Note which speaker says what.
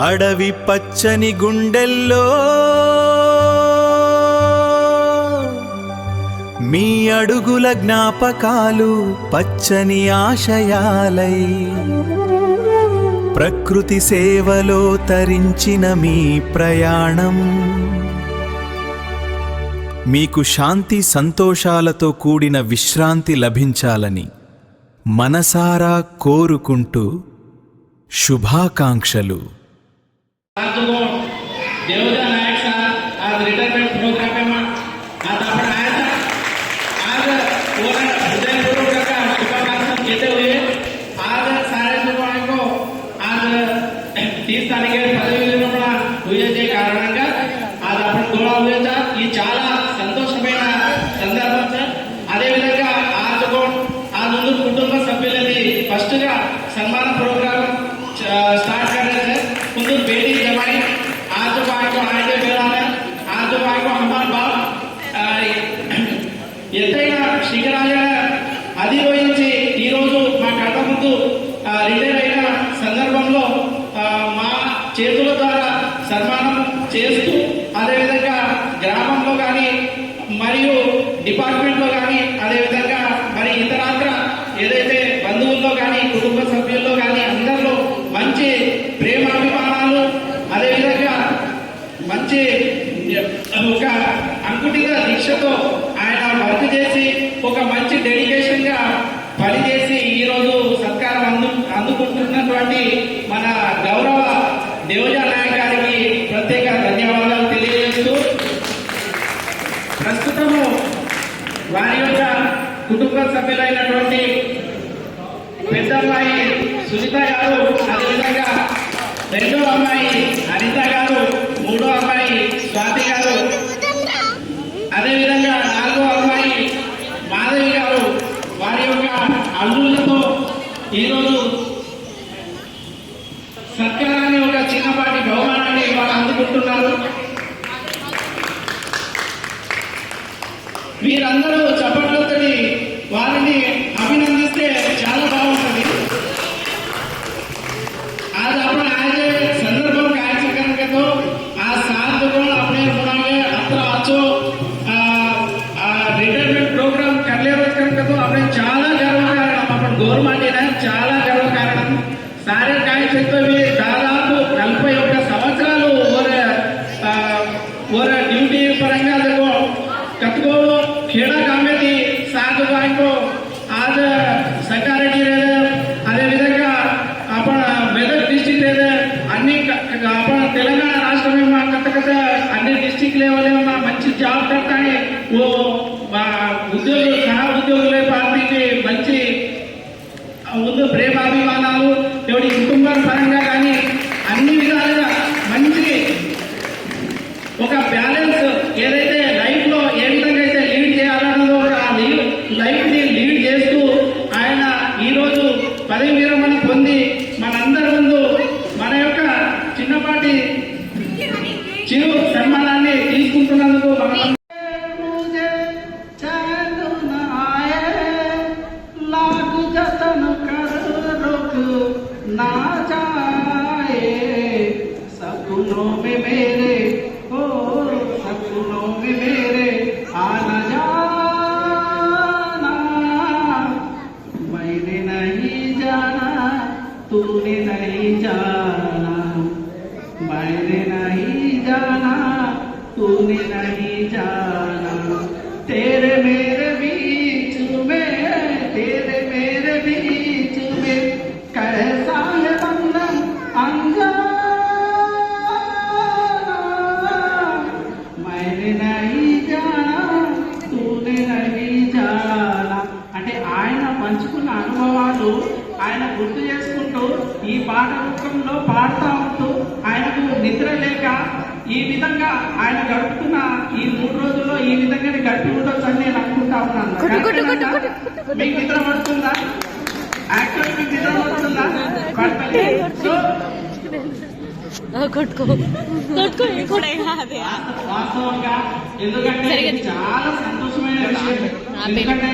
Speaker 1: అడవి పచ్చని గుండెల్లో మీ అడుగుల జ్ఞాపకాలు పచ్చని ఆశయాలై ప్రకృతి సేవలో తరించిన మీ ప్రయాణం మీకు శాంతి సంతోషాలతో కూడిన విశ్రాంతి లభించాలని మనసారా కోరుకుంటూ శుభాకాంక్షలు।
Speaker 2: देवजा नायक साहब आज रिटायरमेंट प्रोग्राम में आज अपन आया था। आज पूरा हृदयपूर्वक का शुभाकांक्षी देते हुए आज सारे लोगों को आज 30 तारीख पदवी विरमण हुए कारण आज अपन गोळा हुए था। ये చాలా సంతోషమైన సందర్భం సార్। అదే విధంగా आज ముందు కుటుంబ సభ్యులని ఫస్ట్ గా సన్మాన ప్రోగ్రామ్ స్టార్ట్ कर रहे थे। ముందు బేటీ జమాయి आजोबाई को आगे बढ़ाना आजोबाई को हमारे बाप ఎత్తైన శిఖరాలను అధిరోహించి ఈరోజు మా కళ్ళ ముందు రిటైర్ అయిన సందర్భంలో మా చేతుల ద్వారా సన్మానం చేస్తూ అదేవిధంగా గ్రామంలో కానీ మరియు డిపార్ట్మెంట్లో కానీ అదేవిధంగా మరి ఇతరాత్ర ఏదైతే బంధువుల్లో కానీ కుటుంబ సభ్యుల్లో కానీ అందరిలో మంచి ప్రేమాభిమానాలు అదేవిధంగా మంచి ఒక అంకుటిత దీక్షతో ఆయన వర్క్ చేసి ఒక మంచి డెడికేషన్ గా పనిచేసి ఈరోజు సత్కారం అందుకుంటున్నటువంటి మన గౌరవ దేవజా నాయక్ గారికి ప్రత్యేక ధన్యవాదాలు తెలియజేస్తూ ప్రస్తుతము వారి యొక్క కుటుంబ సభ్యులైనటువంటి పెద్ద అమ్మాయి సునీత గారు అదేవిధంగా రెండో అమ్మాయి అనిత గారు మూడో అమ్మాయి స్వాతి గారు అదేవిధంగా నాలుగో అమ్మాయి మాధవి గారు వారి యొక్క అల్లులతో ఈరోజు సత్కారాన్ని ఒక చిన్నపాటి బహుమానాన్ని వారు అందుకుంటున్నారు। మీరందరూ చప్పట్లతో వారిని అభినందిస్తే చాలా బాగుంటుంది। आज अपन आए संदर्भ कार्यक्रम के तो आज 7 लोग अपने बनाए अत्र आचो रिटायरमेंट प्रोग्राम करले करके तो अपने చాలా గర్వకారణం अपन గవర్నమెంట్ చాలా గర్వకారణం सारे कार्यक्षेत्र में దాదాపు 41 సంవత్సరాలు और ड्यूटी पరంగా देखो कतको खेड़ा काम में थी 7 भाई को आज सेक्रेटरी रहे अदे विधंगा अपन मेदक डिस्ट्रिक्ट रहे अन्नी अपन तेलंगाना राष्ट्र में कत अन्नी डिस्ट्रिक्ट लेवल में मंची जॉब करता है वो उद्योग सह उद्योग पार्टी के मंची ముందు ప్రేమాభిమానాలు ఎవరి కుటుంబం పరంగా కానీ అన్ని విధాలుగా మంచి ఒక బ్యాలెన్స్ ఏదైతే లైఫ్ లో ఏ విధంగా అయితే లీడ్ చేయాలన్నదో ఆ లైఫ్ ని లీడ్ చేస్తూ ఆయన ఈరోజు పదవి విరమణ పొంది మనందరి ముందు మన యొక్క చిన్నపాటి చిరు సన్మానాన్ని తీసుకుంటున్నందుకు ना जाए सपनों में मेरे हो सपनों में मेरे आना जाना मैंने नहीं जाना तूने नहीं जाना मैंने नहीं जाना तूने नहीं जाना तेरे मेरे बीच में तेरे मेरे बीच में कैसा है बंधन अनजाना मैंने नहीं जाना तूने नहीं जाना అంటే ఆయన పంచుకున్న అనుభవాలు ఆయన గుర్తు చేసుకుంటూ ఈ పాట రూపంలో పాడుతూ ఉంటూ ఆయనకు నిద్ర లేక ఈ విధంగా ఆయన గడుపుతున్న ఈ 3 రోజుల్లో ఈ విధంగానే గడిపి ఉండొచ్చు అని నేను అనుకుంటా ఉన్నాను। మీకు నిద్ర పడుతుందా? యాక్చువల్ మీకు నిద్ర పడుతుందా? వాస్తవంగా ఎందుకంటే చాలా సంతోషమైన విషయం। ఎందుకంటే